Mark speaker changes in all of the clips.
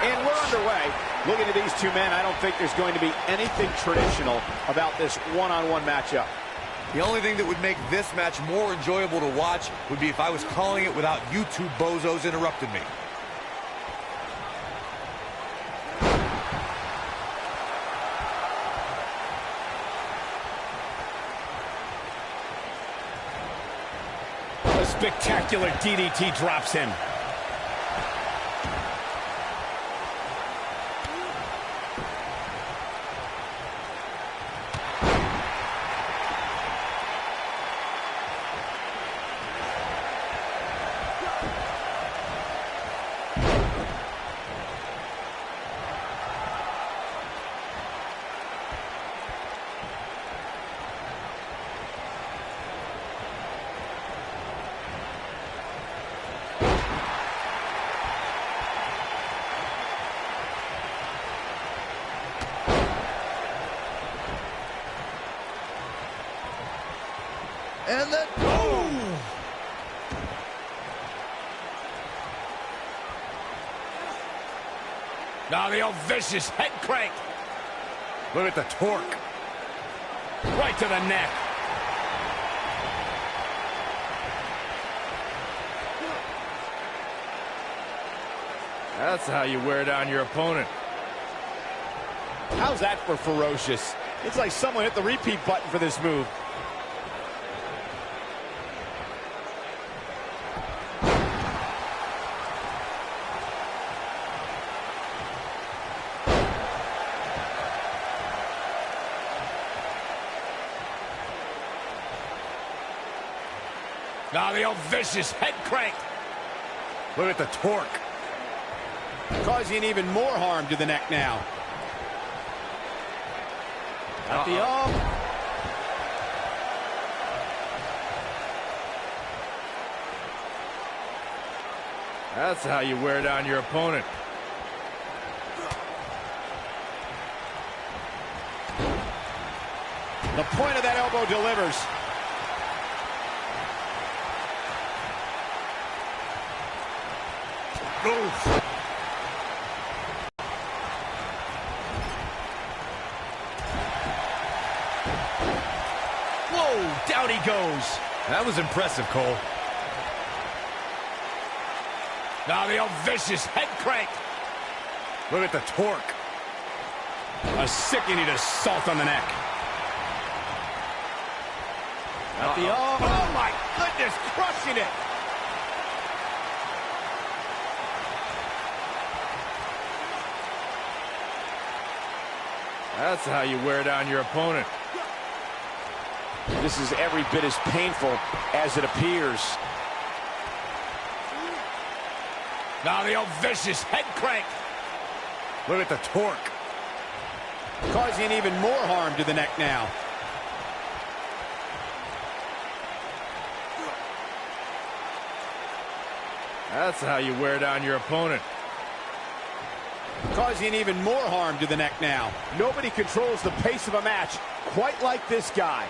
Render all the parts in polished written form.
Speaker 1: And we're underway. Looking at these two men, I don't think there's going to be anything traditional about this one-on-one matchup.
Speaker 2: The only thing that would make this match more enjoyable to watch would be if I was calling it without you two bozos interrupting me.
Speaker 1: A spectacular DDT drops him.
Speaker 2: And then, boom!
Speaker 1: Now the old vicious head crank.
Speaker 2: Look at the torque.
Speaker 1: Right to the neck.
Speaker 2: That's how you wear down your opponent.
Speaker 1: How's that for ferocious? It's like someone hit the repeat button for this move. Now the old vicious head crank.
Speaker 2: Look at the torque.
Speaker 1: Causing even more harm to the neck now. At the arm.
Speaker 2: That's how you wear down your opponent.
Speaker 1: The point of that elbow delivers.
Speaker 2: Oof.
Speaker 1: Whoa, down he goes.
Speaker 2: That was impressive, Cole.
Speaker 1: Now the old vicious head crank.
Speaker 2: Look at the torque.
Speaker 1: A sickening assault on the neck. At the arm. Oh my goodness, crushing it.
Speaker 2: That's how you wear down your opponent.
Speaker 1: This is every bit as painful as it appears. Now the old vicious head crank.
Speaker 2: Look at the torque.
Speaker 1: Causing even more harm to the neck now.
Speaker 2: That's how you wear down your opponent.
Speaker 1: Causing even more harm to the neck now. Nobody controls the pace of a match quite like this guy.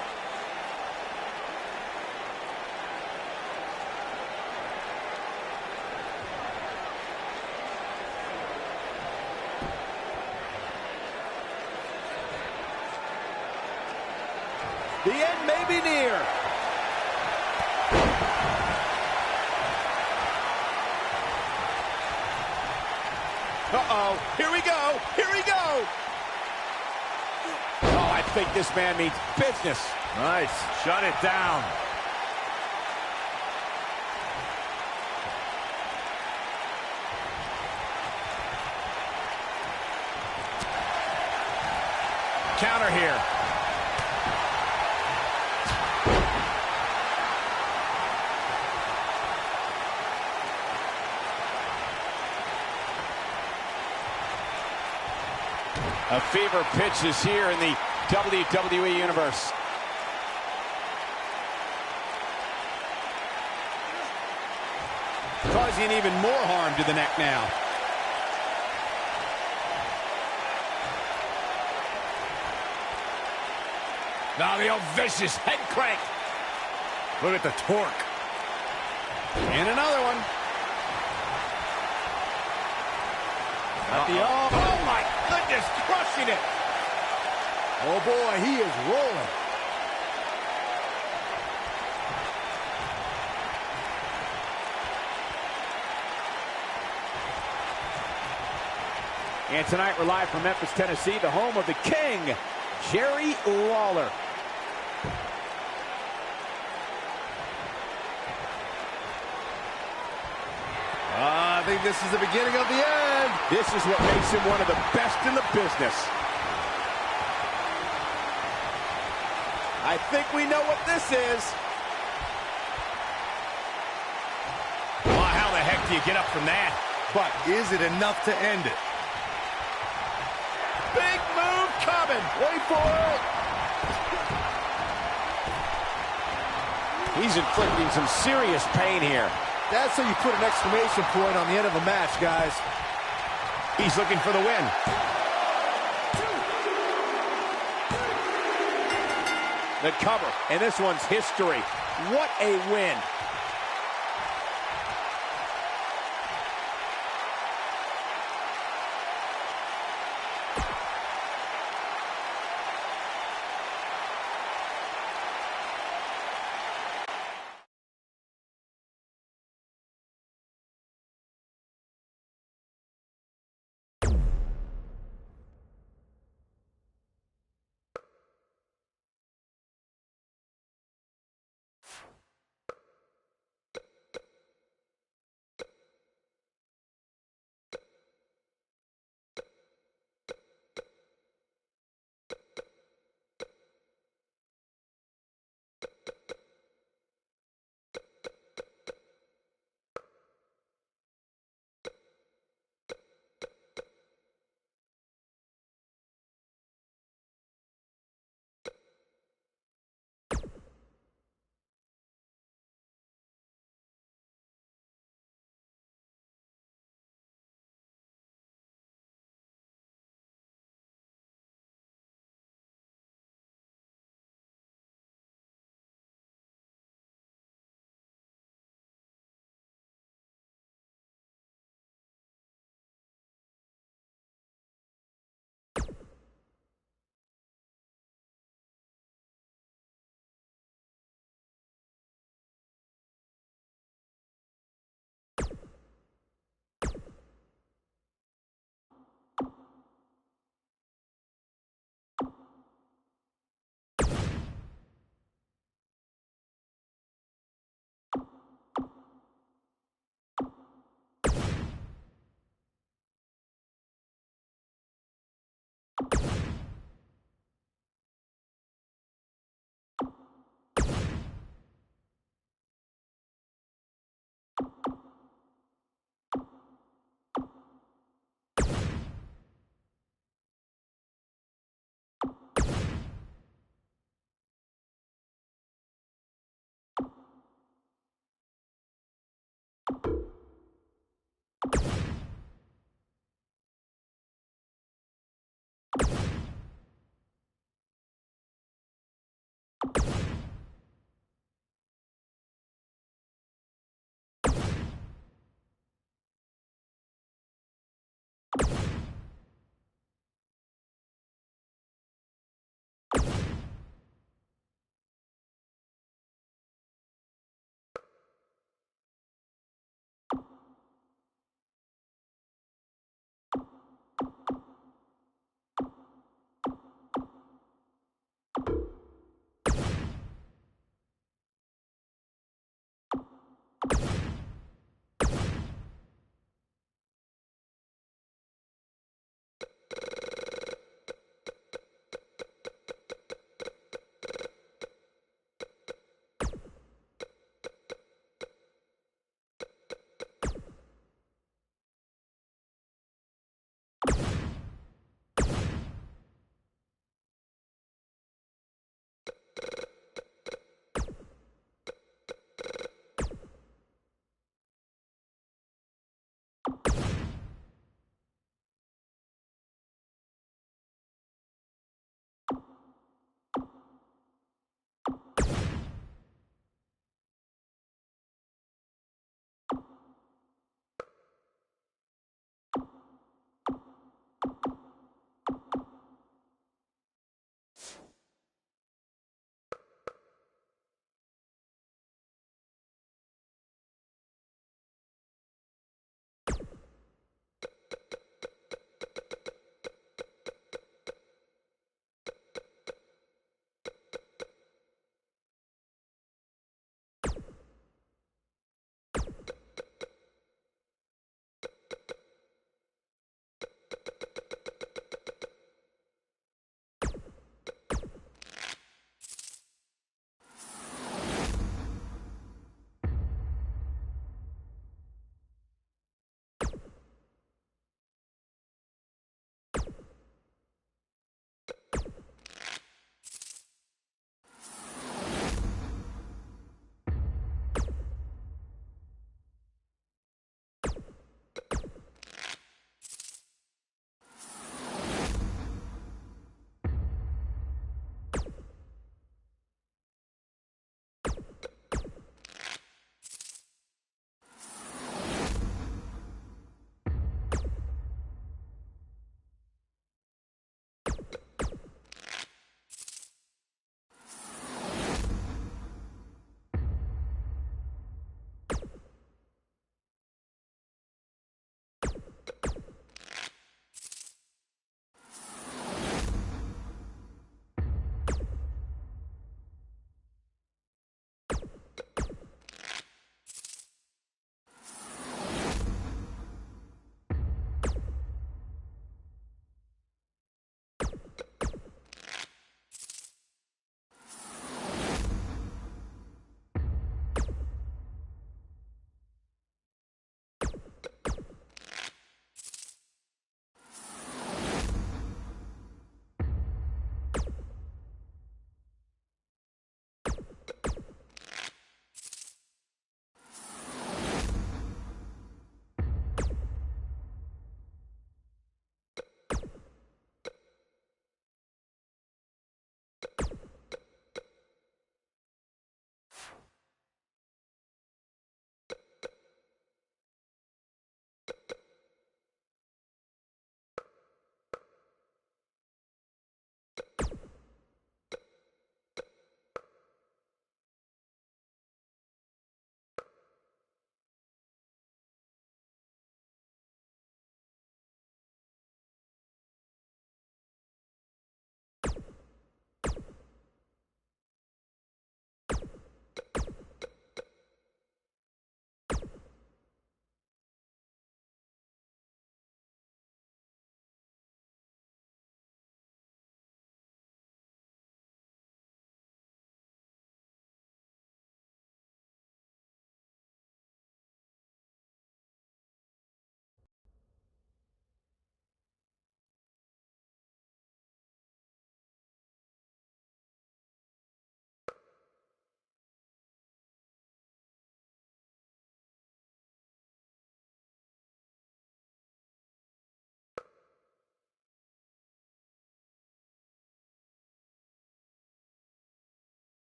Speaker 1: The end may be near. Uh-oh, here we go, here we go! Oh, I think this man means business.
Speaker 2: Nice, shut it down.
Speaker 1: Counter here. A fever pitch is here in the WWE Universe. Causing even more harm to the neck now. Now the old vicious head crank.
Speaker 2: Look at the torque.
Speaker 1: And another one. Oh, my goodness, crushing it.
Speaker 3: Oh, boy, he is rolling.
Speaker 1: And tonight we're live from Memphis, Tennessee, the home of the King, Jerry Lawler.
Speaker 3: I think this is the beginning of the end.
Speaker 1: This is what makes him one of the best in the business. I think we know what this is.
Speaker 2: Well, how the heck do you get up from that? But is it enough to end it?
Speaker 1: Big move coming. Wait for it. He's inflicting some serious pain here.
Speaker 3: That's how you put an exclamation point on the end of a match, guys.
Speaker 2: He's looking for the win.
Speaker 1: The cover, and this one's history. What a win.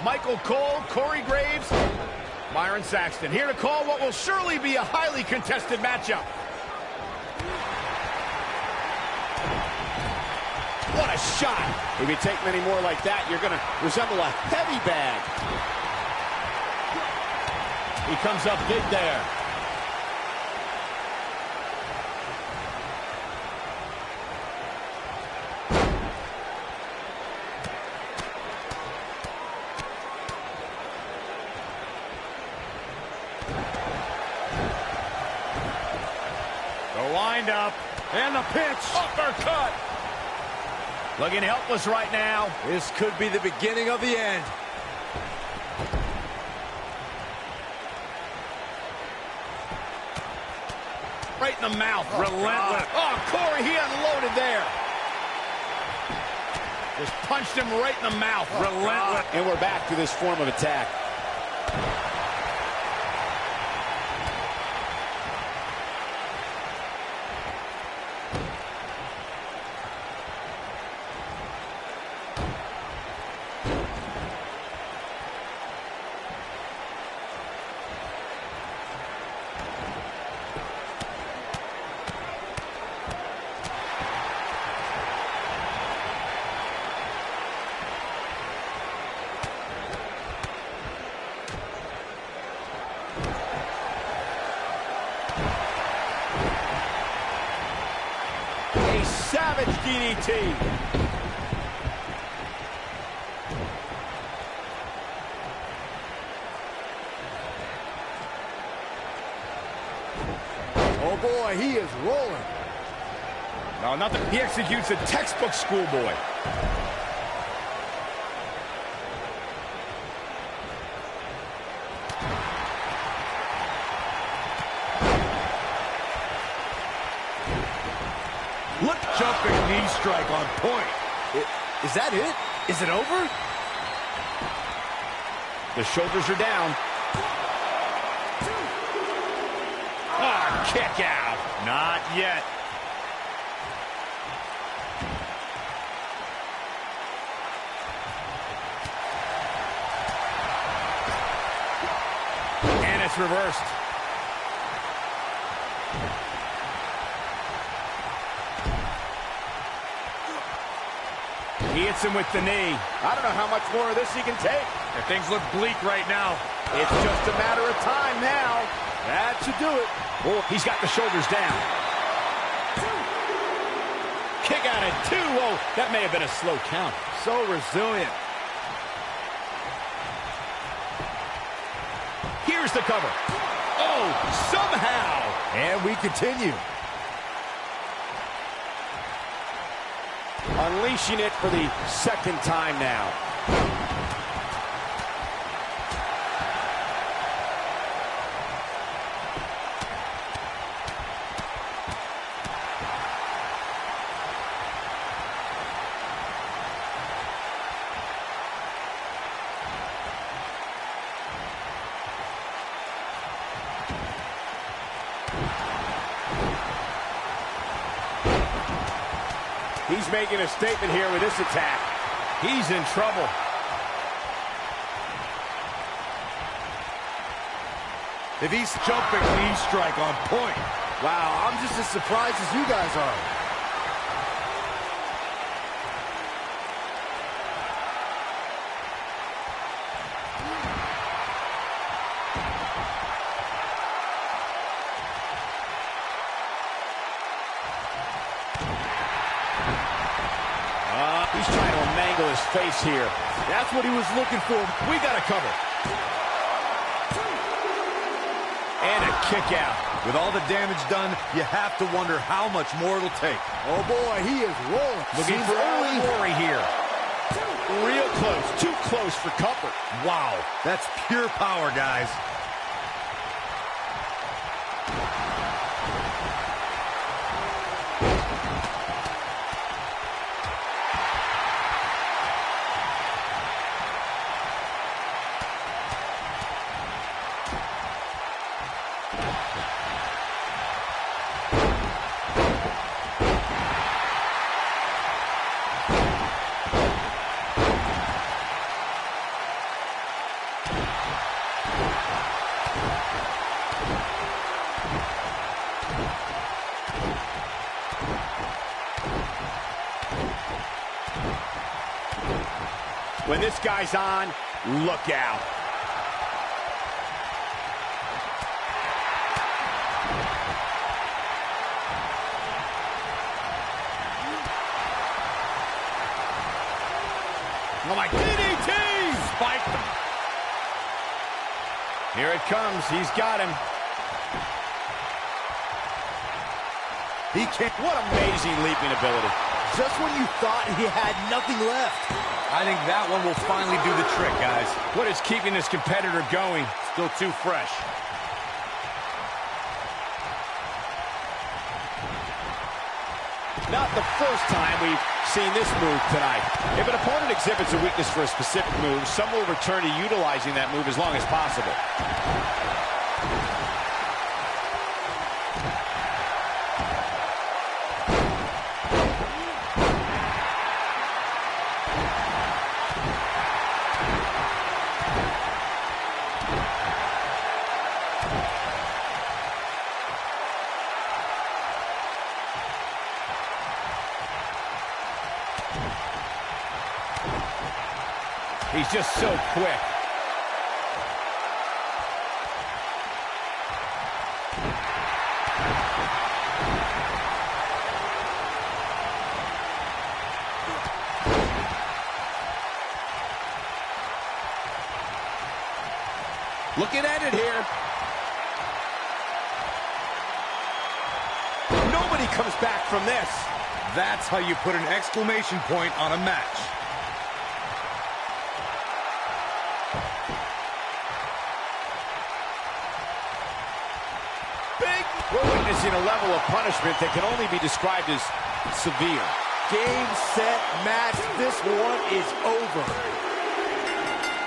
Speaker 1: Michael Cole, Corey Graves, Byron Saxton here to call what will surely be a highly contested matchup. What a shot. If you take many more like that, you're going to resemble a heavy bag. He comes up big there. The wind-up and the pitch. Uppercut. Looking helpless right now.
Speaker 3: This could be the beginning of the end.
Speaker 1: Right in the mouth. Relentless. Oh, Corey, he unloaded there. Just punched him right in the mouth. Relentless. And we're back to this form of attack. A savage DDT.
Speaker 3: Oh boy, he is rolling.
Speaker 1: No, nothing. He executes a textbook schoolboy.
Speaker 2: Look, jumping knee strike on point.
Speaker 3: Is that it? Is it over?
Speaker 1: The shoulders are down. Ah, kick out. Not yet. And it's reversed. He hits him with the knee. I don't know how much more of this he can take. And things look bleak right now. It's just a matter of time now. That should do it. Oh, he's got the shoulders down. Kick out at 2. Oh, that may have been a slow count.
Speaker 3: So resilient.
Speaker 1: Here's the cover. Oh, somehow.
Speaker 3: And we continue.
Speaker 1: Unleashing it for the second time now. He's making a statement here with this attack. He's in trouble.
Speaker 2: If he's jumping knee strike on point.
Speaker 3: Wow, I'm just as surprised as you guys are.
Speaker 1: He's trying to mangle his face here.
Speaker 3: That's what he was looking for.
Speaker 1: We got a cover. And a kick out.
Speaker 2: With all the damage done, you have to wonder how much more it'll take.
Speaker 3: Oh boy, he is rolling.
Speaker 1: Looking for early glory here. Real close. Too close for comfort.
Speaker 2: Wow, that's pure power, guys.
Speaker 1: When this guy's on, look out. Oh my, DDT! Spiked him. Here it comes. He's got him. He can't. What amazing leaping ability.
Speaker 3: Just when you thought he had nothing left.
Speaker 2: I think that one will finally do the trick, guys.
Speaker 1: What is keeping this competitor going? Still too fresh. Not the first time we've seen this move tonight. If an opponent exhibits a weakness for a specific move, some will return to utilizing that move as long as possible. He's just so quick. Looking at it here. Nobody comes back from this.
Speaker 2: That's how you put an exclamation point on a match.
Speaker 1: We're witnessing a level of punishment that can only be described as severe.
Speaker 3: Game, set, match. This one is over.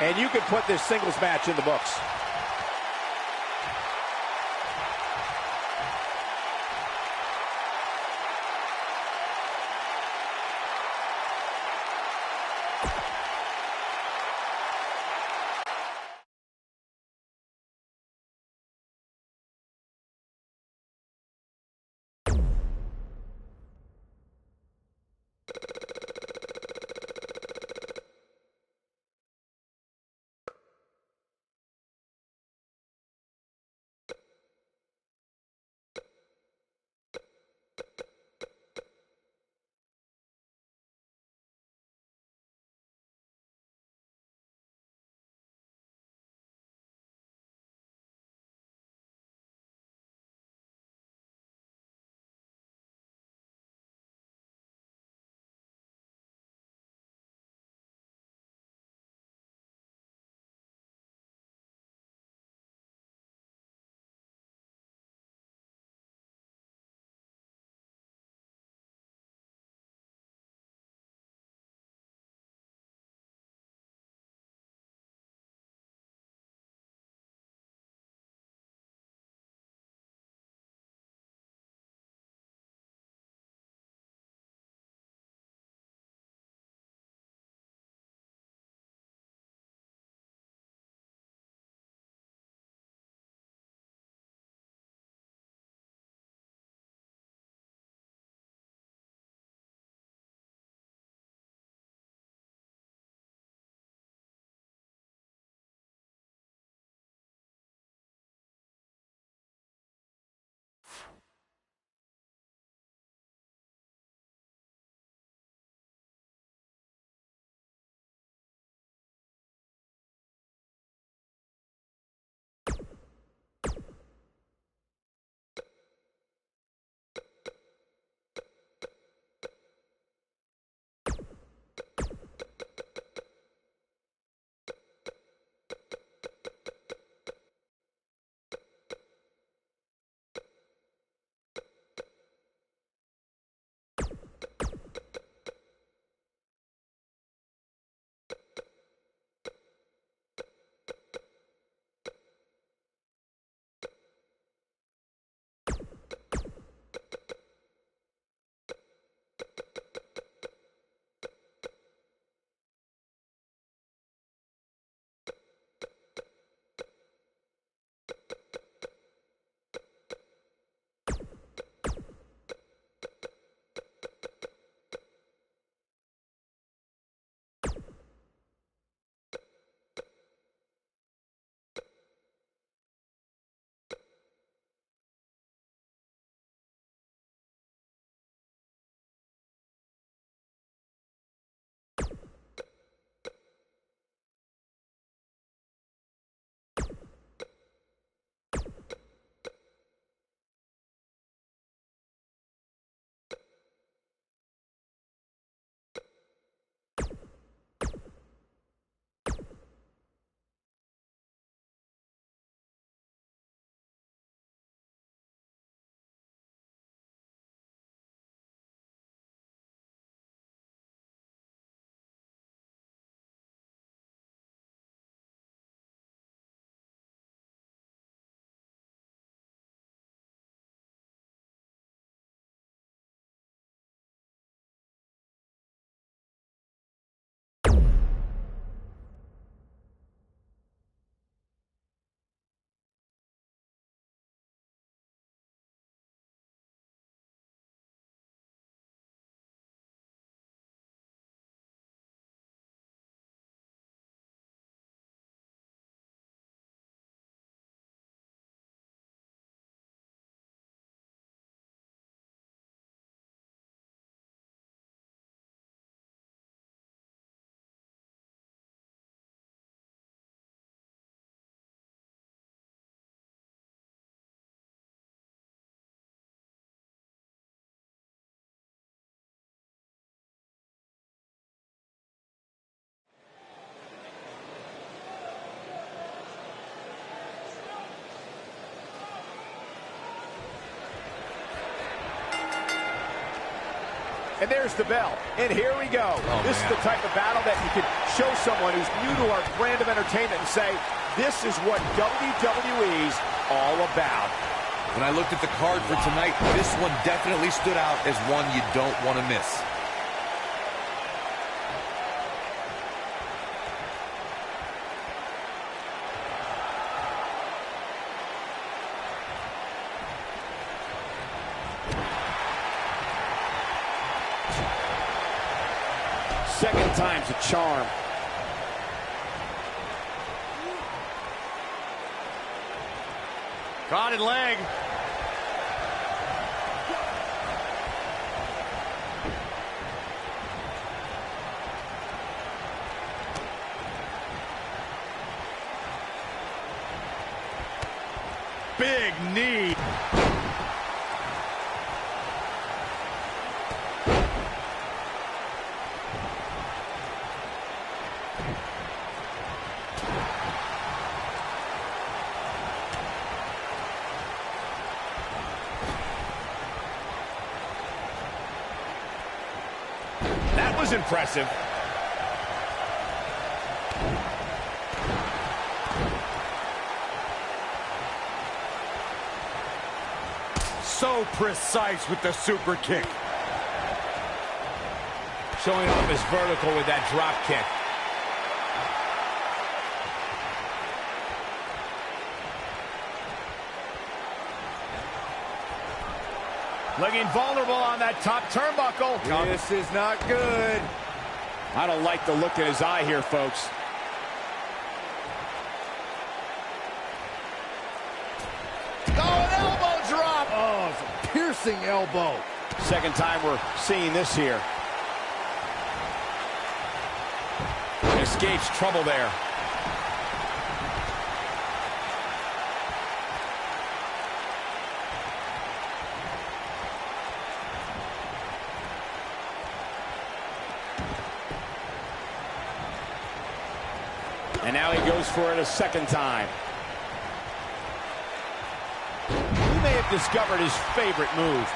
Speaker 1: And you can put this singles match in the books. And there's the bell. And here we go. This is the type of battle that you can show someone who's new to our brand of entertainment and say, this is what WWE's all about.
Speaker 2: When I looked at the card for tonight, this one definitely stood out as one you don't want to miss.
Speaker 1: Second time's a charm.
Speaker 3: Crowded leg. Big knee.
Speaker 1: That was impressive.
Speaker 3: So precise with the super kick.
Speaker 1: Showing off his vertical with that drop kick. Looking vulnerable on that top turnbuckle.
Speaker 3: This is not good.
Speaker 1: I don't like the look in his eye here, folks. Oh, an elbow drop.
Speaker 3: Oh, it's a piercing elbow.
Speaker 1: Second time we're seeing this here. Escapes trouble there. And now he goes for it a second time. He may have discovered his favorite move.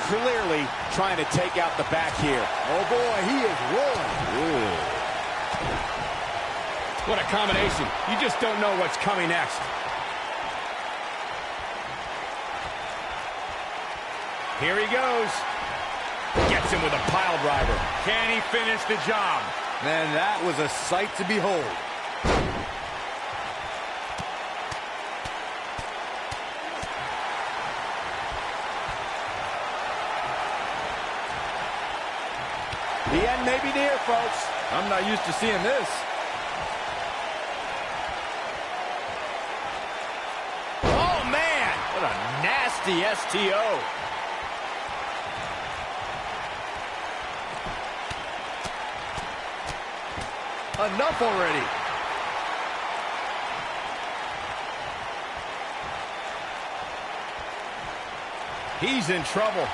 Speaker 1: Clearly trying to take out the back here.
Speaker 3: Oh boy, he is rolling.
Speaker 1: Ooh. What a combination. You just don't know what's coming next. Here he goes. Gets him with a pile driver.
Speaker 3: Can he finish the job?
Speaker 2: Man, that was a sight to behold.
Speaker 1: The end may be near, folks.
Speaker 3: I'm not used to seeing this.
Speaker 1: Oh, man. What a nasty STO.
Speaker 3: Enough already.
Speaker 1: He's in trouble.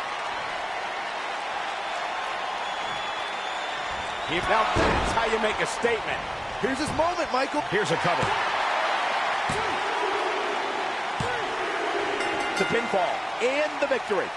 Speaker 1: Now that's how you make a statement.
Speaker 3: Here's his moment, Michael.
Speaker 1: Here's a cover. The pinfall and the victory.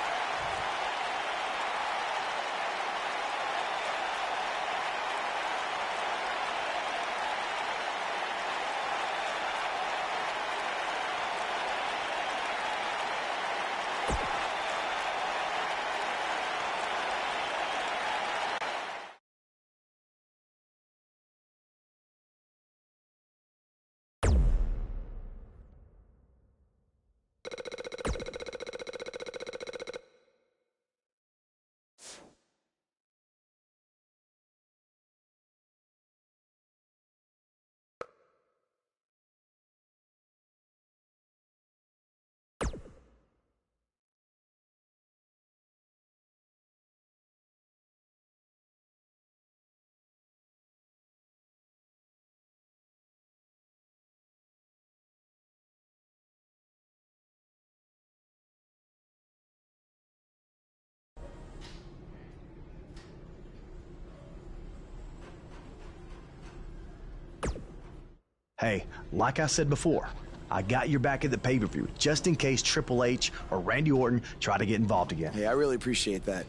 Speaker 4: Hey, like I said before, I got your back at the pay-per-view just in case Triple H or Randy Orton try to get involved again.
Speaker 5: Hey, I really appreciate that.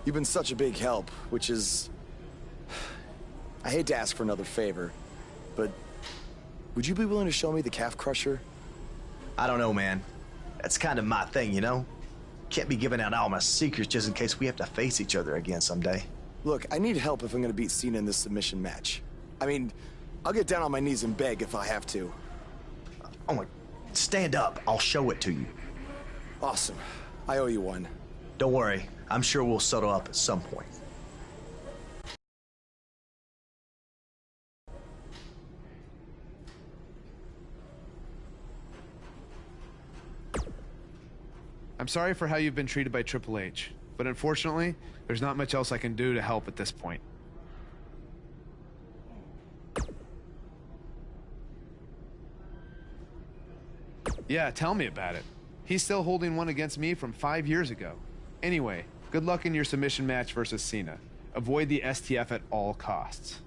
Speaker 5: You've been such a big help, which is... I hate to ask for another favor, but would you be willing to show me the calf crusher?
Speaker 4: I don't know, man. That's kind of my thing, you know? Can't be giving out all my secrets just in case we have to face each other again someday.
Speaker 5: Look, I need help if I'm gonna beat Cena in this submission match. I mean, I'll get down on my knees and beg if I have to.
Speaker 4: Oh my... Stand up. I'll show it to you.
Speaker 5: Awesome. I owe you one.
Speaker 4: Don't worry. I'm sure we'll settle up at some point.
Speaker 6: I'm sorry for how you've been treated by Triple H, but unfortunately, there's not much else I can do to help at this point. Yeah, tell me about it. He's still holding one against me from 5 years ago. Anyway, good luck in your submission match versus Cena. Avoid the STF at all costs.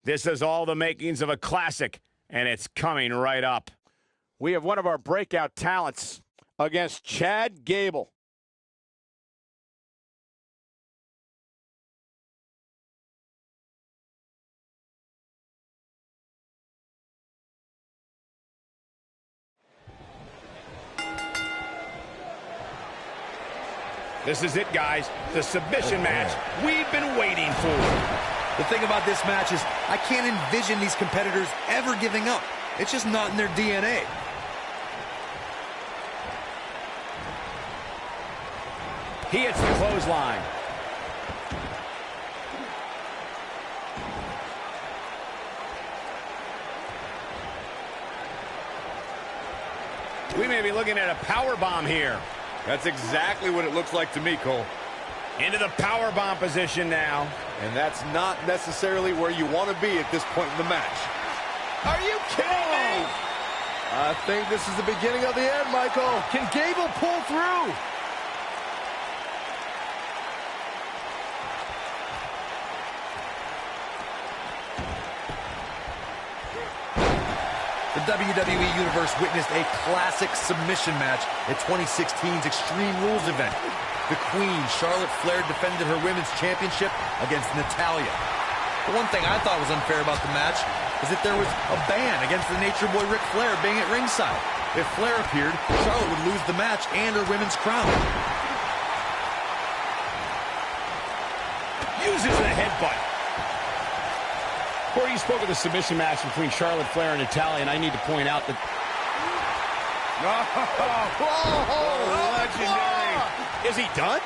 Speaker 1: This is all the makings of a classic, and it's coming right up. We have one of our breakout talents against Chad Gable. This is it, guys. The submission match we've been waiting for.
Speaker 2: The thing about this match is I can't envision these competitors ever giving up. It's just not in their DNA.
Speaker 1: He hits the clothesline. We may be looking at a power bomb here.
Speaker 3: That's exactly what it looks like to me, Cole.
Speaker 1: Into the power bomb position now.
Speaker 3: And that's not necessarily where you want to be at this point in the match.
Speaker 1: Are you kidding me?
Speaker 3: I think this is the beginning of the end, Michael. Can Gable pull through?
Speaker 2: The WWE Universe witnessed a classic submission match at 2016's Extreme Rules event. The Queen, Charlotte Flair, defended her Women's Championship against Natalya. The one thing I thought was unfair about the match is that there was a ban against the Nature Boy Ric Flair being at ringside. If Flair appeared, Charlotte would lose the match and her women's crown.
Speaker 1: Uses the headbutt. Corey, you spoke of the submission match between Charlotte Flair and Natalya, and I need to point out that...
Speaker 3: Legendary.
Speaker 1: Is he done?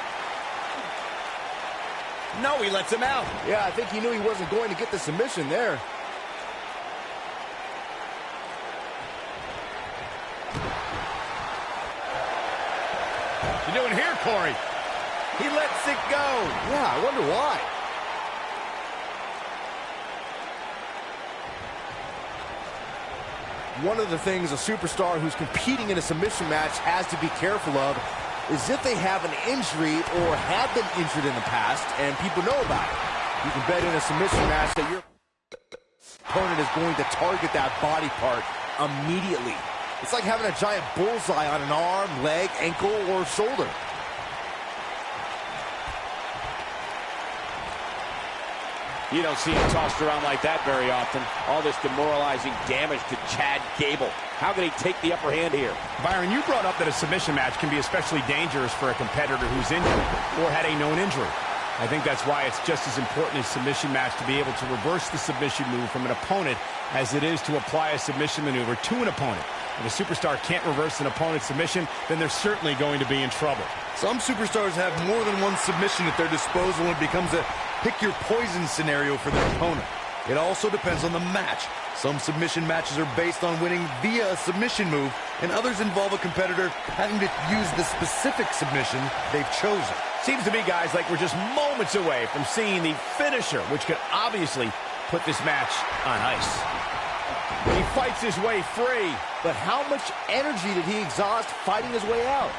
Speaker 1: No, he lets him out.
Speaker 3: Yeah, I think he knew he wasn't going to get the submission there.
Speaker 1: What you doing here, Corey?
Speaker 3: He lets it go. Yeah, I wonder why. One of the things a superstar who's competing in a submission match has to be careful of is if they have an injury or have been injured in the past and people know about it. You can bet in a submission match that your opponent is going to target that body part immediately. It's like having a giant bullseye on an arm, leg, ankle, or shoulder.
Speaker 1: You don't see him tossed around like that very often. All this demoralizing damage to Chad Gable. How can he take the upper hand here?
Speaker 7: Byron, you brought up that a submission match can be especially dangerous for a competitor who's injured or had a known injury. I think that's why it's just as important in a submission match to be able to reverse the submission move from an opponent as it is to apply a submission maneuver to an opponent. If a superstar can't reverse an opponent's submission, then they're certainly going to be in trouble.
Speaker 2: Some superstars have more than one submission at their disposal when it becomes a pick-your-poison scenario for their opponent. It also depends on the match. Some submission matches are based on winning via a submission move, and others involve a competitor having to use the specific submission they've chosen.
Speaker 7: Seems to me, guys, like we're just moments away from seeing the finisher, which could obviously put this match on ice.
Speaker 3: He fights his way free, but how much energy did he exhaust fighting his way out?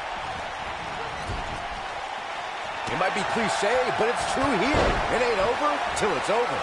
Speaker 3: It might be cliche, but it's true here. It ain't over till it's over.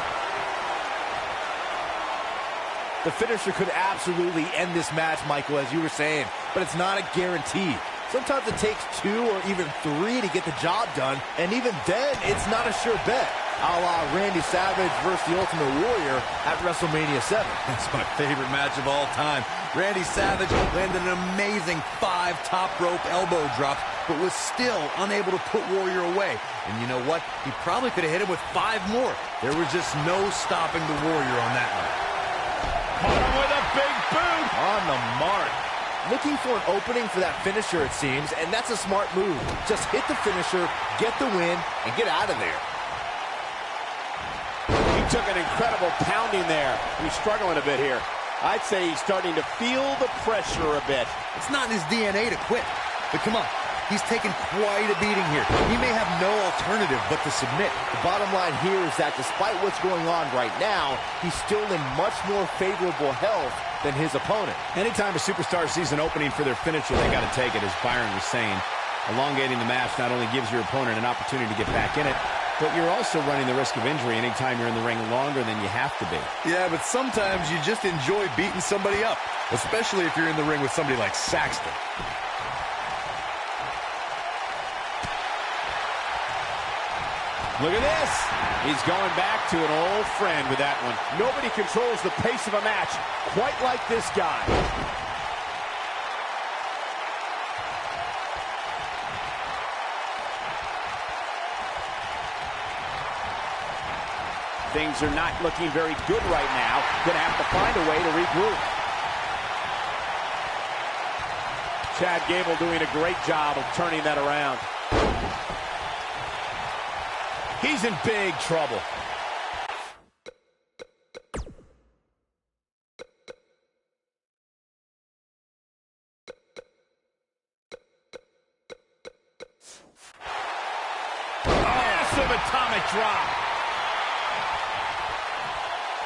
Speaker 3: The finisher could absolutely end this match, Michael, as you were saying, but it's not a guarantee. Sometimes it takes 2 or even 3 to get the job done, and even then, it's not a sure bet. A la Randy Savage versus the Ultimate Warrior at WrestleMania 7.
Speaker 2: That's my favorite match of all time. Randy Savage landed an amazing 5 top rope elbow drops, but was still unable to put Warrior away. And you know what? He probably could have hit him with 5 more. There was just no stopping the Warrior on that one.
Speaker 7: Caught him with a big boot.
Speaker 3: On the mark. Looking for an opening for that finisher, it seems, and that's a smart move. Just hit the finisher, get the win, and get out of there.
Speaker 1: He took an incredible pounding there. He's struggling a bit here. I'd say he's starting to feel the pressure a bit.
Speaker 2: It's not in his DNA to quit. But come on, he's taken quite a beating here. He may have no alternative but to submit.
Speaker 3: The bottom line here is that despite what's going on right now, he's still in much more favorable health than his opponent.
Speaker 7: Anytime a superstar sees an opening for their finisher, they got to take it, as Byron was saying. Elongating the match not only gives your opponent an opportunity to get back in it, but you're also running the risk of injury anytime you're in the ring longer than you have to be.
Speaker 2: Yeah, but sometimes you just enjoy beating somebody up, especially if you're in the ring with somebody like Saxton.
Speaker 1: Look at this. He's going back to an old friend with that one. Nobody controls the pace of a match quite like this guy. Things are not looking very good right now. Gonna have to find a way to regroup. Chad Gable doing a great job of turning that around.
Speaker 7: He's in big trouble. Massive atomic drop.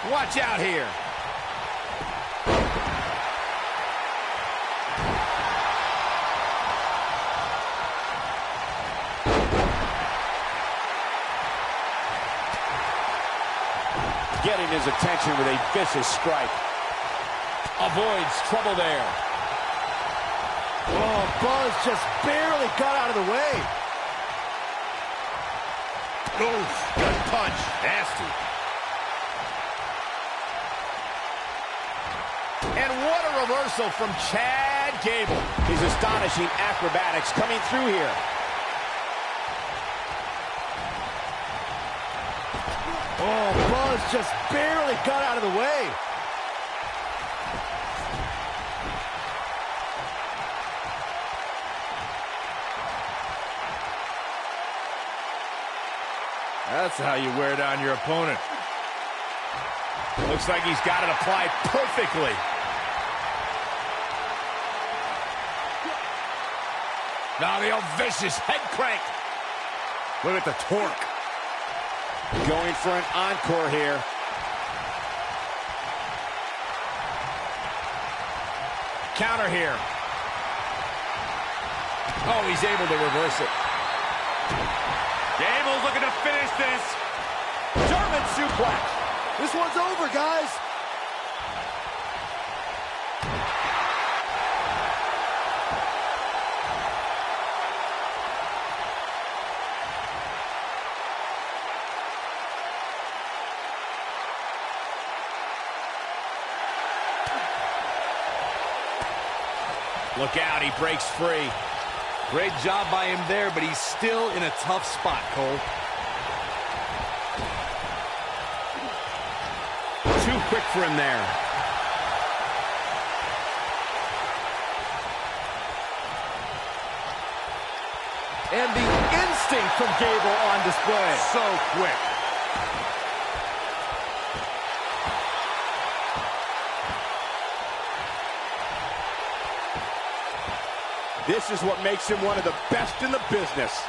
Speaker 7: Watch out here.
Speaker 1: Getting his attention with a vicious strike. Avoids trouble there.
Speaker 3: Oh, Buzz just barely got out of the way.
Speaker 7: Oof, gut punch. Nasty. And what a reversal from Chad Gable.
Speaker 1: His astonishing acrobatics coming through here.
Speaker 3: Oh, Buzz just barely got out of the way.
Speaker 7: That's how you wear down your opponent. Looks like he's got it applied perfectly. Now the old vicious head crank. Look at the torque.
Speaker 1: Going for an encore here.
Speaker 7: Counter here. Oh, he's able to reverse it. Gable's looking to finish this.
Speaker 1: German suplex.
Speaker 3: This one's over, guys.
Speaker 1: Look out, he breaks free.
Speaker 2: Great job by him there, but he's still in a tough spot, Cole.
Speaker 1: Too quick for him there.
Speaker 3: And the instinct from Gable on display.
Speaker 1: So quick. This is what makes him one of the best in the business.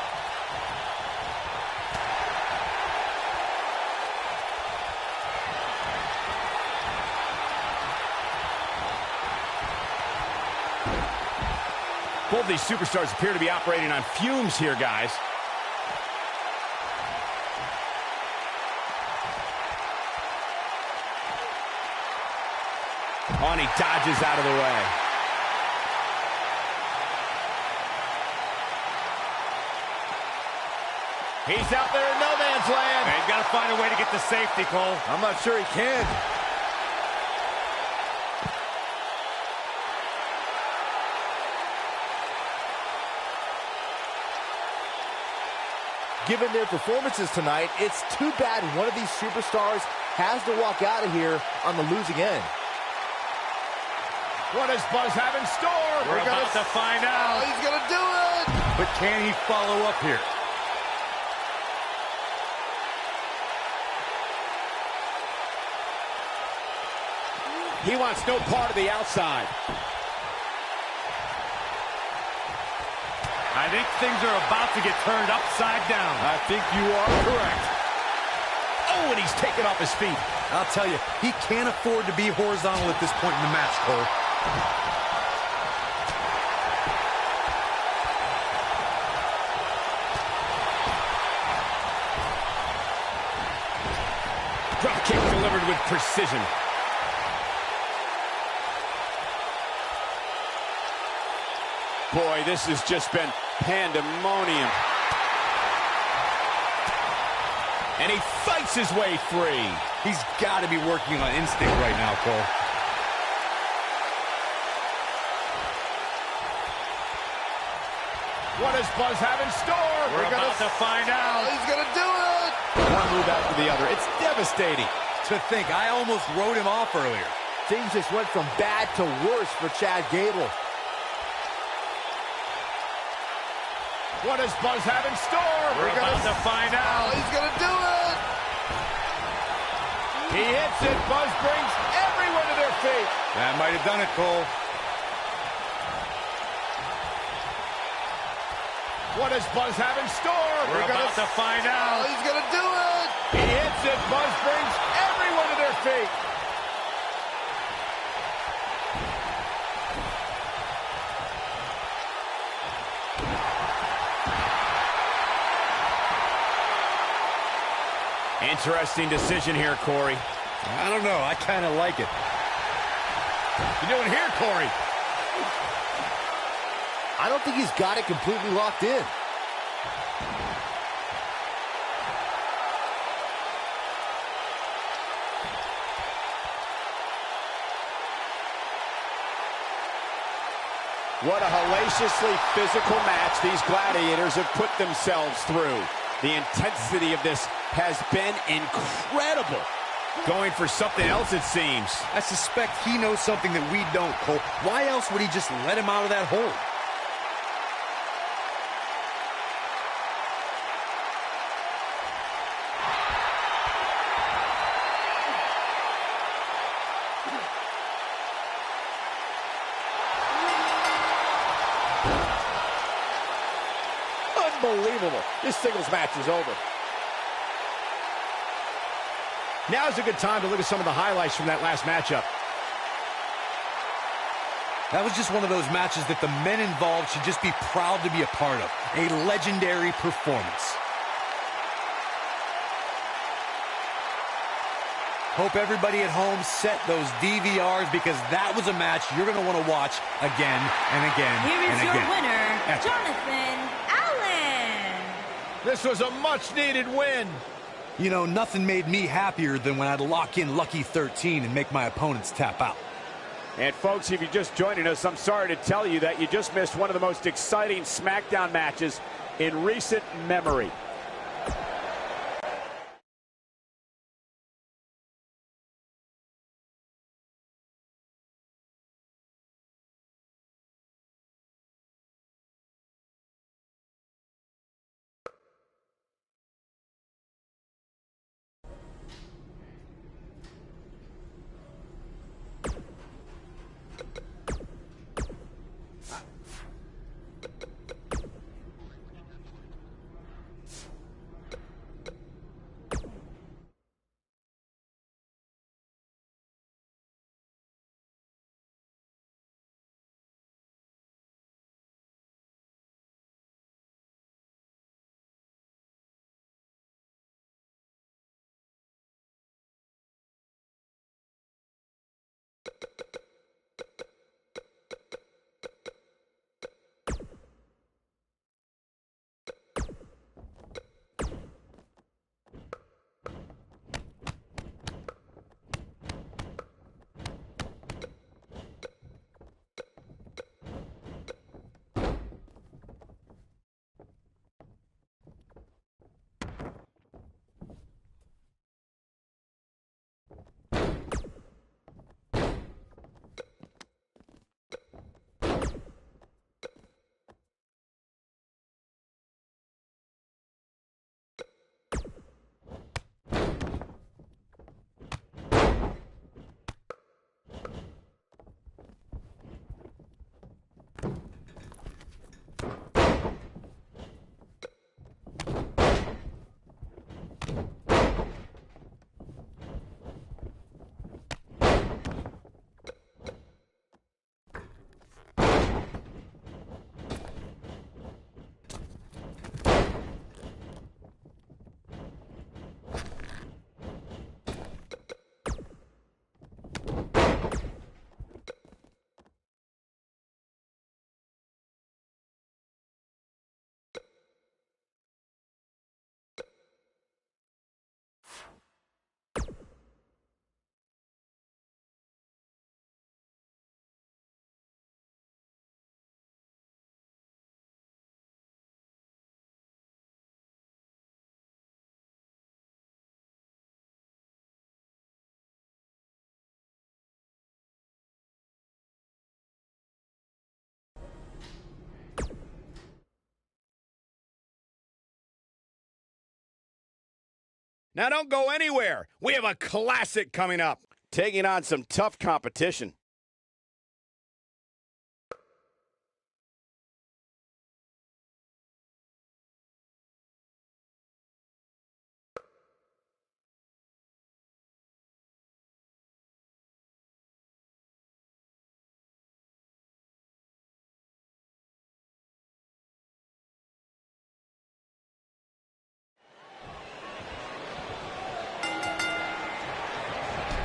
Speaker 1: Both these superstars appear to be operating on fumes here, guys. Oh, and he dodges out of the way. He's out there in no man's land.
Speaker 7: He's got to find a way to get to safety, Cole.
Speaker 3: I'm not sure he can. Given their performances tonight, it's too bad one of these superstars has to walk out of here on the losing end.
Speaker 1: What does Buzz have in store?
Speaker 7: We're about to find out.
Speaker 3: He's going to do it!
Speaker 2: But can he follow up here?
Speaker 1: He wants no part of the outside.
Speaker 7: I think things are about to get turned upside down.
Speaker 3: I think you are correct.
Speaker 1: Oh, and he's taken off his feet.
Speaker 2: I'll tell you, he can't afford to be horizontal at this point in the match, Cole.
Speaker 1: Drop kick delivered with precision. Boy, this has just been pandemonium. And he fights his way free.
Speaker 2: He's got to be working on instinct right now, Cole.
Speaker 1: What does Buzz have in store?
Speaker 7: We're about to find out.
Speaker 3: He's going to do it!
Speaker 1: One move after the other. It's devastating.
Speaker 2: To think, I almost wrote him off earlier.
Speaker 3: Things just went from bad to worse for Chad Gable.
Speaker 1: What does Buzz have in store?
Speaker 7: We're about to find out.
Speaker 3: He's going to do it!
Speaker 1: He hits it. Buzz brings everyone to their feet.
Speaker 2: That might have done it, Cole.
Speaker 1: What does Buzz have in store?
Speaker 7: We're about to find out.
Speaker 3: He's going to do it!
Speaker 1: He hits it. Buzz brings everyone to their feet. Interesting decision here, Corey.
Speaker 2: I don't know. I kind of like it.
Speaker 1: You doing here, Corey?
Speaker 3: I don't think he's got it completely locked in.
Speaker 1: What a hellaciously physical match these gladiators have put themselves through. The intensity of this has been incredible. Going for something else, it seems.
Speaker 2: I suspect he knows something that we don't, Cole. Why else would he just let him out of that hole?
Speaker 3: Unbelievable. This singles match is over.
Speaker 1: Now's a good time to look at some of the highlights from that last matchup.
Speaker 2: That was just one of those matches that the men involved should just be proud to be a part of. A legendary performance. Hope everybody at home set those DVRs because that was a match you're going to want to watch again and again
Speaker 8: Here is
Speaker 2: and
Speaker 8: your
Speaker 2: again.
Speaker 8: winner, Jonathan Allen.
Speaker 1: This was a much-needed win.
Speaker 2: You know, nothing made me happier than when I'd lock in Lucky 13 and make my opponents tap out.
Speaker 1: And folks, if you're just joining us, I'm sorry to tell you that you just missed one of the most exciting SmackDown matches in recent memory. Now don't go anywhere. We have a classic coming up. Taking on some tough competition.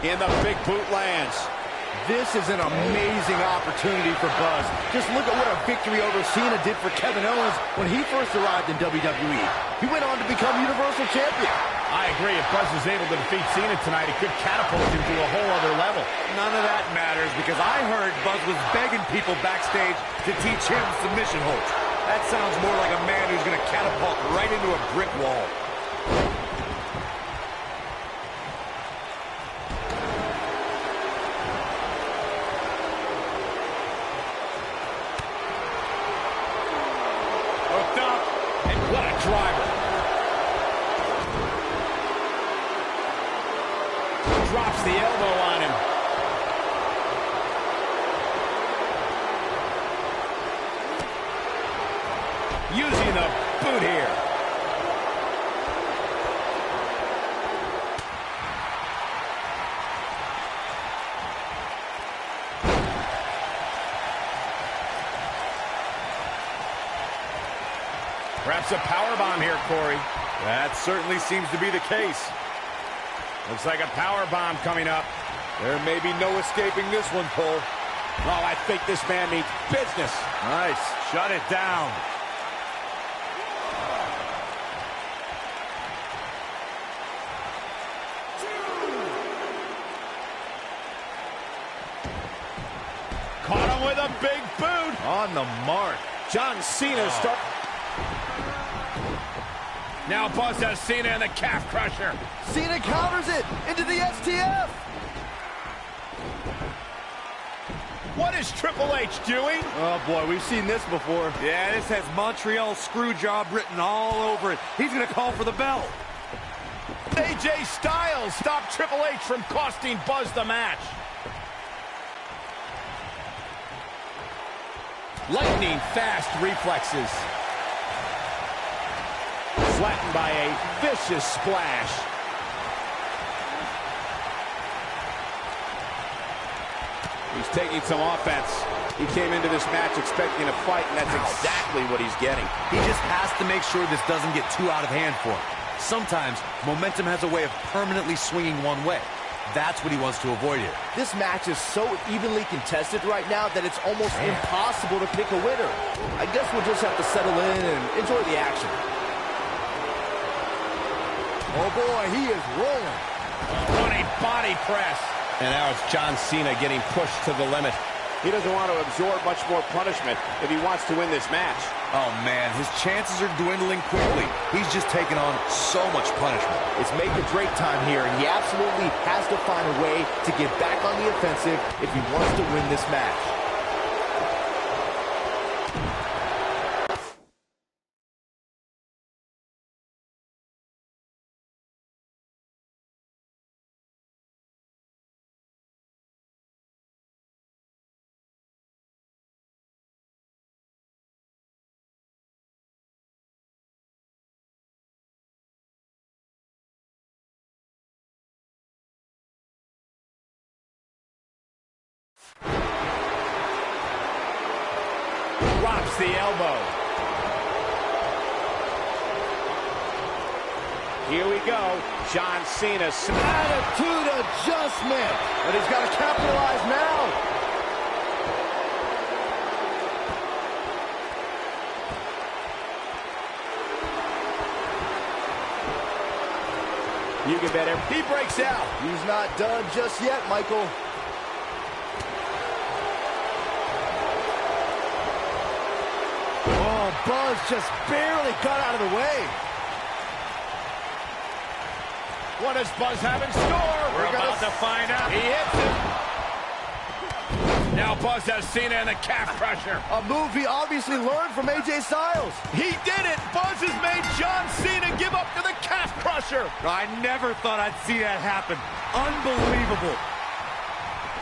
Speaker 1: And the big boot lands.
Speaker 3: This is an amazing opportunity for Buzz. Just look at what a victory over Cena did for Kevin Owens when he first arrived in WWE. He went on to become Universal Champion.
Speaker 7: I agree. If Buzz is able to defeat Cena tonight, it could catapult him to a whole other level.
Speaker 2: None of that matters because I heard Buzz was begging people backstage to teach him submission holds. That sounds more like a man who's going to catapult right into a brick wall.
Speaker 7: Driver. Drops the elbow on him. Using the boot here. Perhaps a powerbomb here, Corey.
Speaker 2: That certainly seems to be the case.
Speaker 7: Looks like a powerbomb coming up.
Speaker 2: There may be no escaping this one, Cole.
Speaker 1: Oh, I think this man means business.
Speaker 7: Nice. Shut it down.
Speaker 1: Caught him with a big boot.
Speaker 3: On the mark.
Speaker 1: John Cena start.
Speaker 7: Now Buzz has Cena in the calf crusher.
Speaker 3: Cena counters it into the STF.
Speaker 1: What is Triple H doing?
Speaker 3: Oh, boy, we've seen this before.
Speaker 9: Yeah, this has Montreal Screwjob written all over it. He's going to call for the bell.
Speaker 1: AJ Styles stopped Triple H from costing Buzz the match. Lightning fast reflexes. Flattened by a vicious splash. He's taking some offense. He came into this match expecting a fight, and that's exactly what he's getting.
Speaker 2: He just has to make sure this doesn't get too out of hand for him. Sometimes, momentum has a way of permanently swinging one way. That's what he wants to avoid here.
Speaker 3: This match is so evenly contested right now that it's almost impossible to pick a winner. I guess we'll just have to settle in and enjoy the action. Oh boy, he is rolling.
Speaker 1: Running body press. And now it's John Cena getting pushed to the limit. He doesn't want to absorb much more punishment if he wants to win this match.
Speaker 2: Oh man, his chances are dwindling quickly. He's just taken on so much punishment.
Speaker 3: It's make or break time here, and he absolutely has to find a way to get back on the offensive if he wants to win this match.
Speaker 1: Drops the elbow. Here we go. John Cena.
Speaker 3: Attitude adjustment. But he's got to capitalize now.
Speaker 1: You can bet he breaks out.
Speaker 3: He's not done just yet, Michael. Buzz just barely got out of the way.
Speaker 1: What does Buzz have in store? We're about to find out. He hits it. Now Buzz has Cena in the calf crusher.
Speaker 3: A move he obviously learned from AJ Styles.
Speaker 1: He did it. Buzz has made John Cena give up to the calf crusher.
Speaker 9: I never thought I'd see that happen. Unbelievable.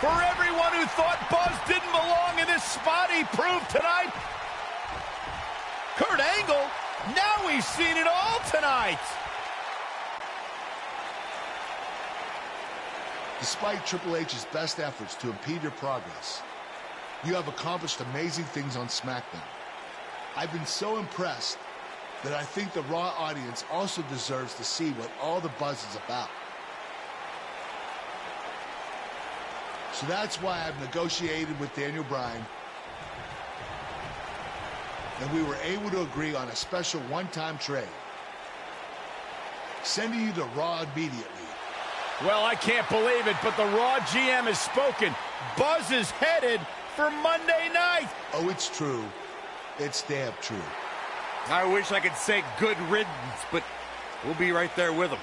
Speaker 1: For everyone who thought Buzz didn't belong in this spot, he proved tonight. Kurt Angle, now we've seen it all tonight.
Speaker 10: Despite Triple H's best efforts to impede your progress, you have accomplished amazing things on SmackDown. I've been so impressed that I think the Raw audience also deserves to see what all the buzz is about. So that's why I've negotiated with Daniel Bryan, and we were able to agree on a special one-time trade, sending you to Raw immediately.
Speaker 1: Well, I can't believe it, but the Raw GM has spoken. Buzz is headed for Monday night.
Speaker 10: Oh, it's true. It's damn true.
Speaker 9: I wish I could say good riddance, but we'll be right there with him.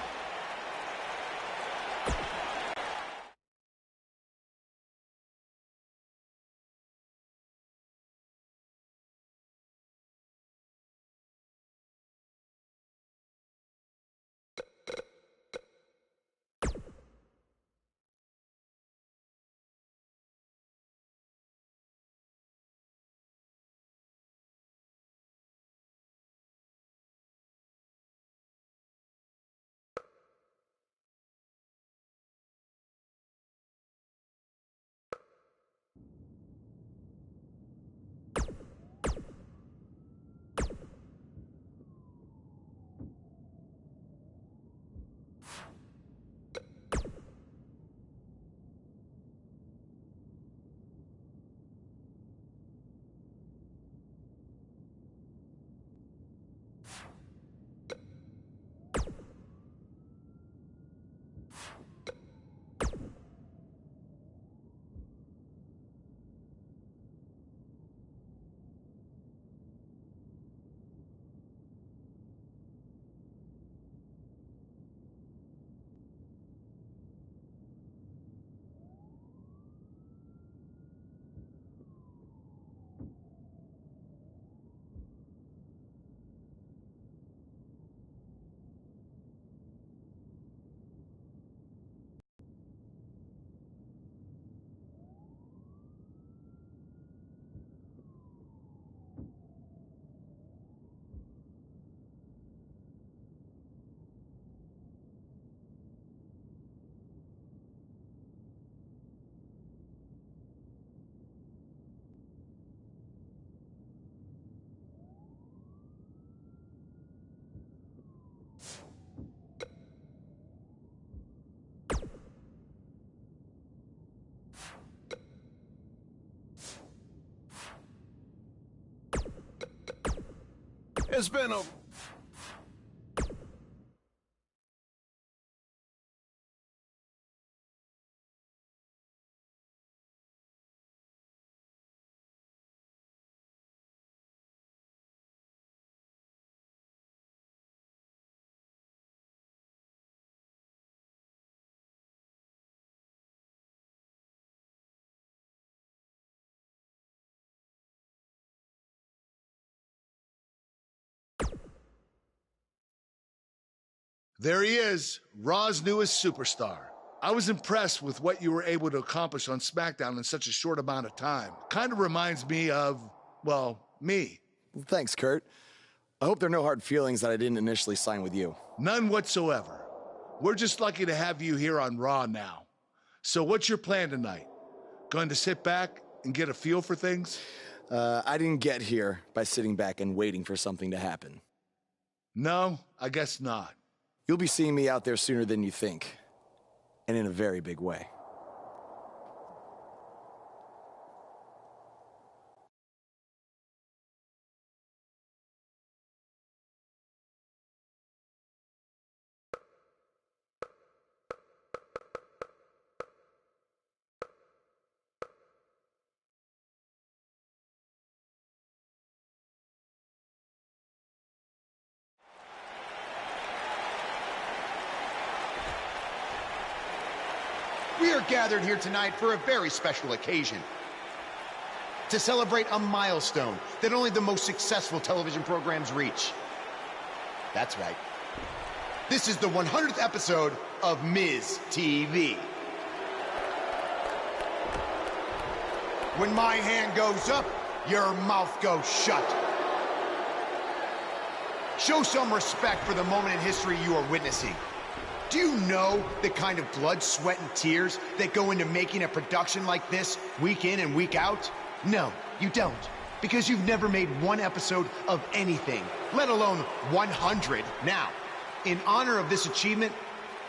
Speaker 11: It's been a...
Speaker 10: There he is, Raw's newest superstar. I was impressed with what you were able to accomplish on SmackDown in such a short amount of time. Kind of reminds me of, well, me.
Speaker 5: Well, thanks, Kurt. I hope there are no hard feelings that I didn't initially sign with you.
Speaker 10: None whatsoever. We're just lucky to have you here on Raw now. So what's your plan tonight? Going to sit back and get a feel for things?
Speaker 5: I didn't get here by sitting back and waiting for something to happen.
Speaker 10: No, I guess not.
Speaker 5: You'll be seeing me out there sooner than you think, and in a very big way.
Speaker 12: We are gathered here tonight for a very special occasion. To celebrate a milestone that only the most successful television programs reach. That's right. This is the 100th episode of Miz TV. When my hand goes up, your mouth goes shut. Show some respect for the moment in history you are witnessing. Do you know the kind of blood, sweat, and tears that go into making a production like this week in and week out? No, you don't. Because you've never made one episode of anything, let alone 100. Now, in honor of this achievement,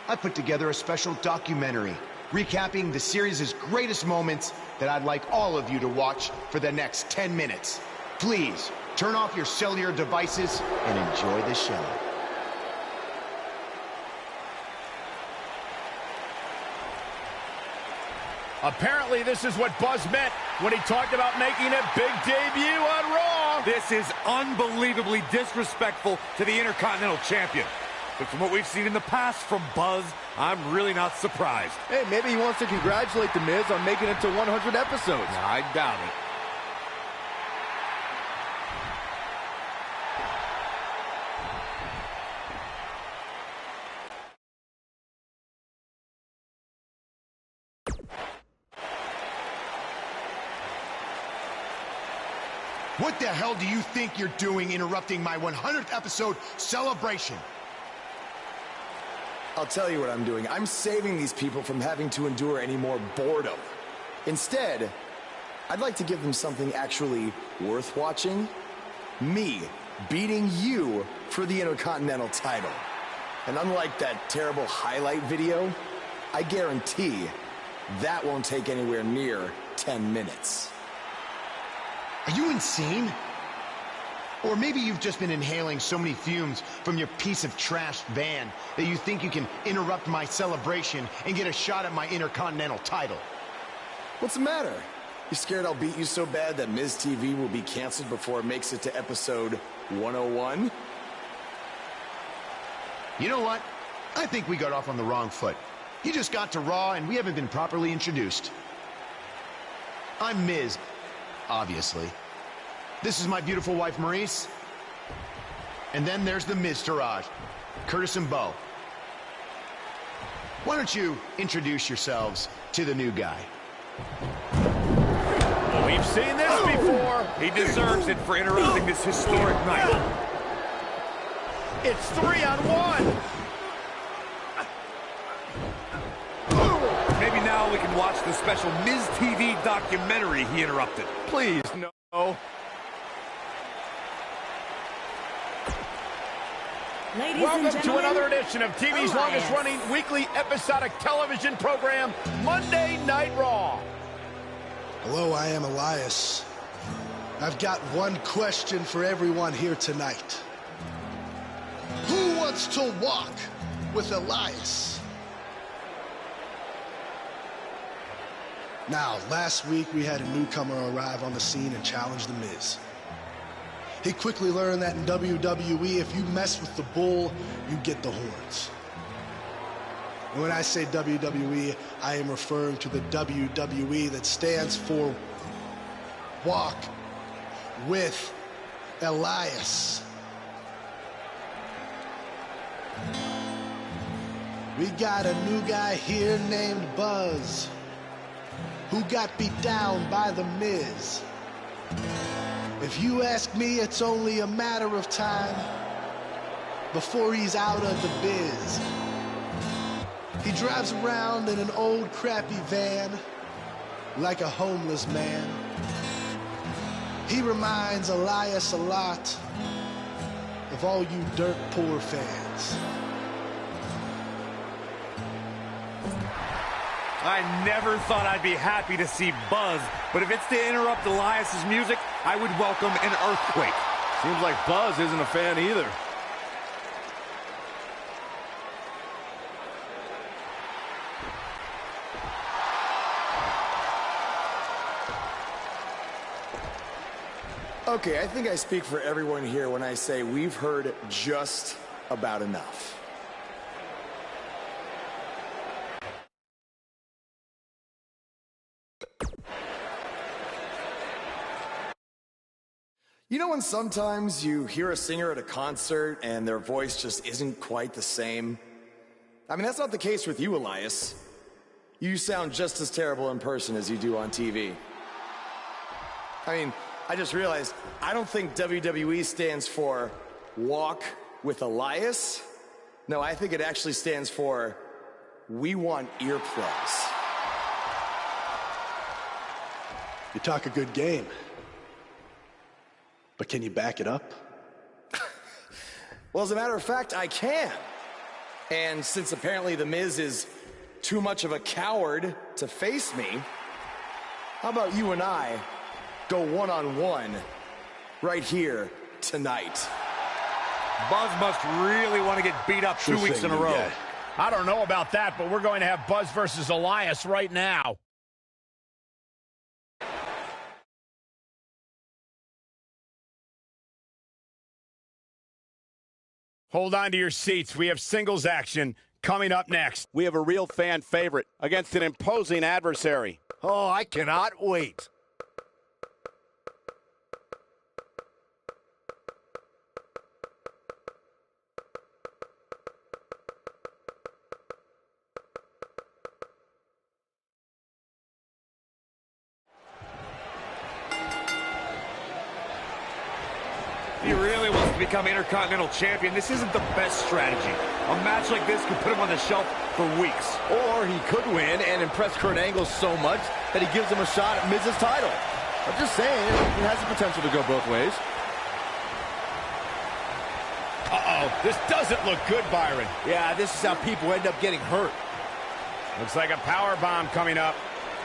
Speaker 12: I put together a special documentary recapping the series' greatest moments that I'd like all of you to watch for the next 10 minutes. Please, turn off your cellular devices and enjoy the show.
Speaker 1: Apparently, this is what Buzz meant when he talked about making a big debut on Raw.
Speaker 9: This is unbelievably disrespectful to the Intercontinental Champion. But from what we've seen in the past from Buzz, I'm really not surprised.
Speaker 3: Hey, maybe he wants to congratulate The Miz on making it to 100 episodes.
Speaker 9: I doubt it.
Speaker 12: What the hell do you think you're doing interrupting my 100th episode celebration?
Speaker 5: I'll tell you what I'm doing. I'm saving these people from having to endure any more boredom. Instead, I'd like to give them something actually worth watching. Me beating you for the Intercontinental title. And unlike that terrible highlight video, I guarantee that won't take anywhere near 10 minutes.
Speaker 12: Are you insane? Or maybe you've just been inhaling so many fumes from your piece of trash van that you think you can interrupt my celebration and get a shot at my Intercontinental title.
Speaker 5: What's the matter? You scared I'll beat you so bad that Miz TV will be canceled before it makes it to episode 101?
Speaker 12: You know what? I think we got off on the wrong foot. You just got to Raw and we haven't been properly introduced. I'm Miz. Obviously. This is my beautiful wife, Maurice. And then there's the Miztourage, Curtis and Bo. Why don't you introduce yourselves to the new guy?
Speaker 1: We've seen this before.
Speaker 9: He deserves it for interrupting this historic night.
Speaker 1: It's 3-on-1.
Speaker 9: Maybe now we can watch the special Miz TV documentary he interrupted.
Speaker 1: Please, no. Welcome to another edition of TV's longest-running weekly episodic television program, Monday Night Raw.
Speaker 11: Hello, I am Elias. I've got one question for everyone here tonight.
Speaker 10: wants to walk with Elias? Now, last week we had a newcomer arrive on the scene and challenge The Miz. He quickly learned that in WWE, if you mess with the bull, you get the horns. And when I say WWE, I am referring to the WWE that stands for Walk with Elias. We got a new guy here named Buzz, who got beat down by The Miz. If you ask me, it's only a matter of time before he's out of the biz. He drives around in an old crappy van like a homeless man. He reminds Elias a lot of all you dirt poor fans.
Speaker 9: I never thought I'd be happy to see Buzz, but if it's to interrupt Elias's music, I would welcome an earthquake.
Speaker 3: Seems like Buzz isn't a fan either.
Speaker 5: Okay, I think I speak for everyone here when I say we've heard just about enough. You know when sometimes you hear a singer at a concert and their voice just isn't quite the same? I mean, that's not the case with you, Elias. You sound just as terrible in person as you do on TV. I mean, I just realized, I don't think WWE stands for Walk with Elias. No, I think it actually stands for We Want Earplugs.
Speaker 10: You talk a good game, but can you back it up?
Speaker 5: Well, as a matter of fact, I can. And since apparently The Miz is too much of a coward to face me, how about you and I go one-on-one right here tonight?
Speaker 9: Buzz must really want to get beat up 2 weeks in a row.
Speaker 7: I don't know about that, but we're going to have Buzz versus Elias right now. Hold on to your seats. We have singles action coming up next.
Speaker 1: We have a real fan favorite against an imposing adversary.
Speaker 3: Oh, I cannot wait.
Speaker 9: If he really wants to become Intercontinental Champion, this isn't the best strategy. A match like this could put him on the shelf for weeks.
Speaker 3: Or he could win and impress Kurt Angle so much that he gives him a shot at Miz's title. I'm just saying, it has the potential to go both ways.
Speaker 7: Uh-oh, this doesn't look good, Byron.
Speaker 3: Yeah, this is how people end up getting hurt.
Speaker 7: Looks like a power bomb coming up.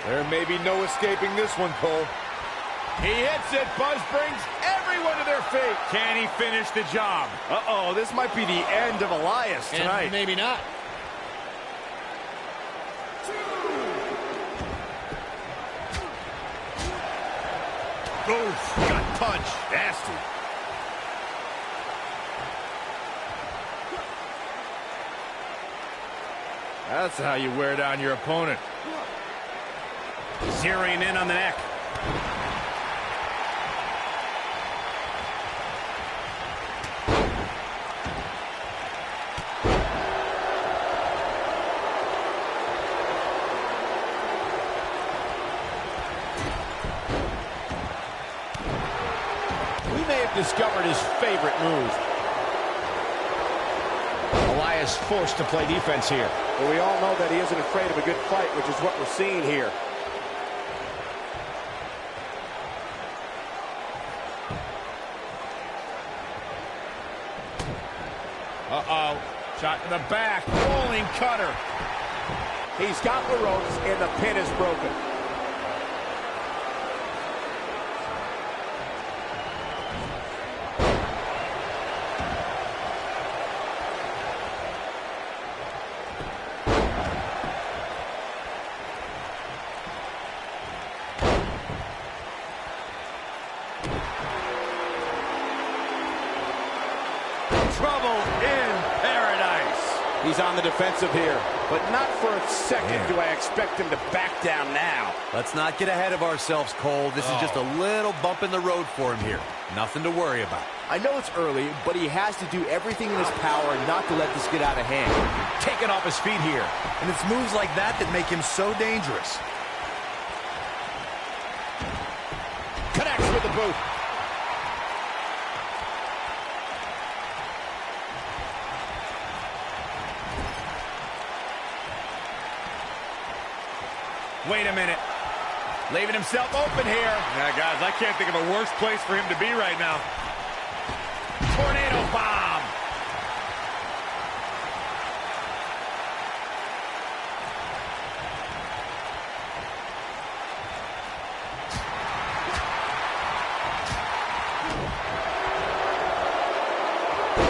Speaker 9: There may be no escaping this one, Cole.
Speaker 7: He hits it. Buzz brings everyone to their feet. Can he finish the job?
Speaker 3: Uh-oh, this might be the end of Elias tonight.
Speaker 1: And maybe not.
Speaker 7: Oof, gut punch. Nasty.
Speaker 3: That's how you wear down your opponent.
Speaker 7: Zeroing in on the neck. We may have discovered his favorite move. Elias forced to play defense here.
Speaker 1: Well, we all know that he isn't afraid of a good fight, which is what we're seeing here.
Speaker 7: Uh-oh. Shot to the back. Rolling cutter.
Speaker 1: He's got the ropes, and the pin is broken. He's on the defensive here, but not for a second do I expect him to back down now.
Speaker 2: Let's not get ahead of ourselves, Cole. This is just a little bump in the road for him here. Nothing to worry about.
Speaker 3: I know it's early, but he has to do everything in his power not to let this get out of hand.
Speaker 1: Taken off his feet here.
Speaker 2: And it's moves like that that make him so dangerous.
Speaker 1: Connects with the boot. Wait a minute. Leaving himself open here.
Speaker 9: Yeah, guys, I can't think of a worse place for him to be right now.
Speaker 1: Tornado bomb.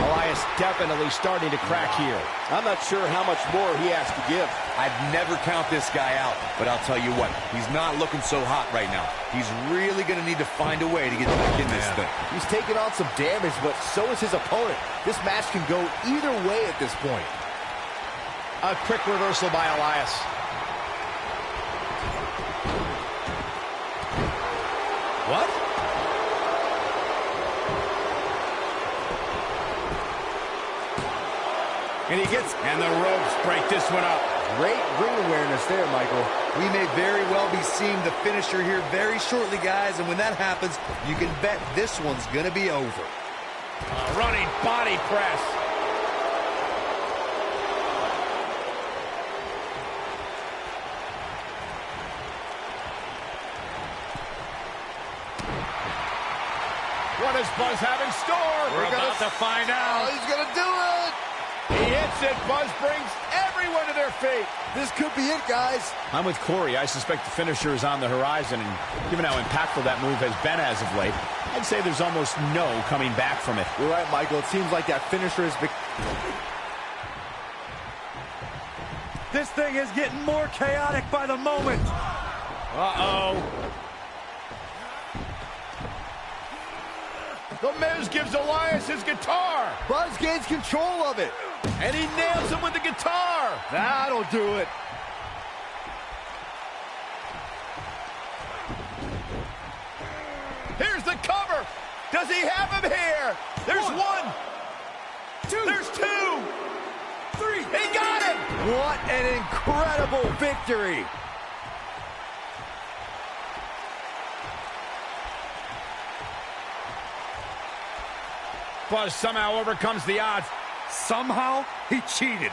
Speaker 1: Elias definitely starting to crack here. I'm not sure how much more he has to give.
Speaker 2: I'd never count this guy out, but I'll tell you what, he's not looking so hot right now. He's really going to need to find a way to get back in this thing.
Speaker 3: He's taking on some damage, but so is his opponent. This match can go either way at this point.
Speaker 1: A quick reversal by Elias.
Speaker 2: What?
Speaker 1: And he gets, and the ropes break this one up.
Speaker 3: Great ring awareness there, Michael.
Speaker 2: We may very well be seeing the finisher here very shortly, guys, and when that happens, you can bet this one's going to be over.
Speaker 1: Running body press. What does Buzz have in store?
Speaker 9: We're about to find out.
Speaker 3: Oh, he's going to do it.
Speaker 1: He hits it. Buzz brings everyone to their feet.
Speaker 3: This could be it, guys.
Speaker 1: I'm with Corey. I suspect the finisher is on the horizon, and given how impactful that move has been as of late, I'd say there's almost no coming back from it.
Speaker 3: You're right, Michael. It seems like that finisher is...
Speaker 9: This thing is getting more chaotic by the moment.
Speaker 1: Uh-oh. The Miz gives Elias his guitar.
Speaker 3: Buzz gains control of it.
Speaker 1: And he nails him with the guitar.
Speaker 3: That'll do it.
Speaker 1: Here's the cover. Does he have him here? There's one. Two. There's two. Three. He got him.
Speaker 3: What an incredible victory.
Speaker 1: Buzz somehow overcomes the odds.
Speaker 9: Somehow, he cheated.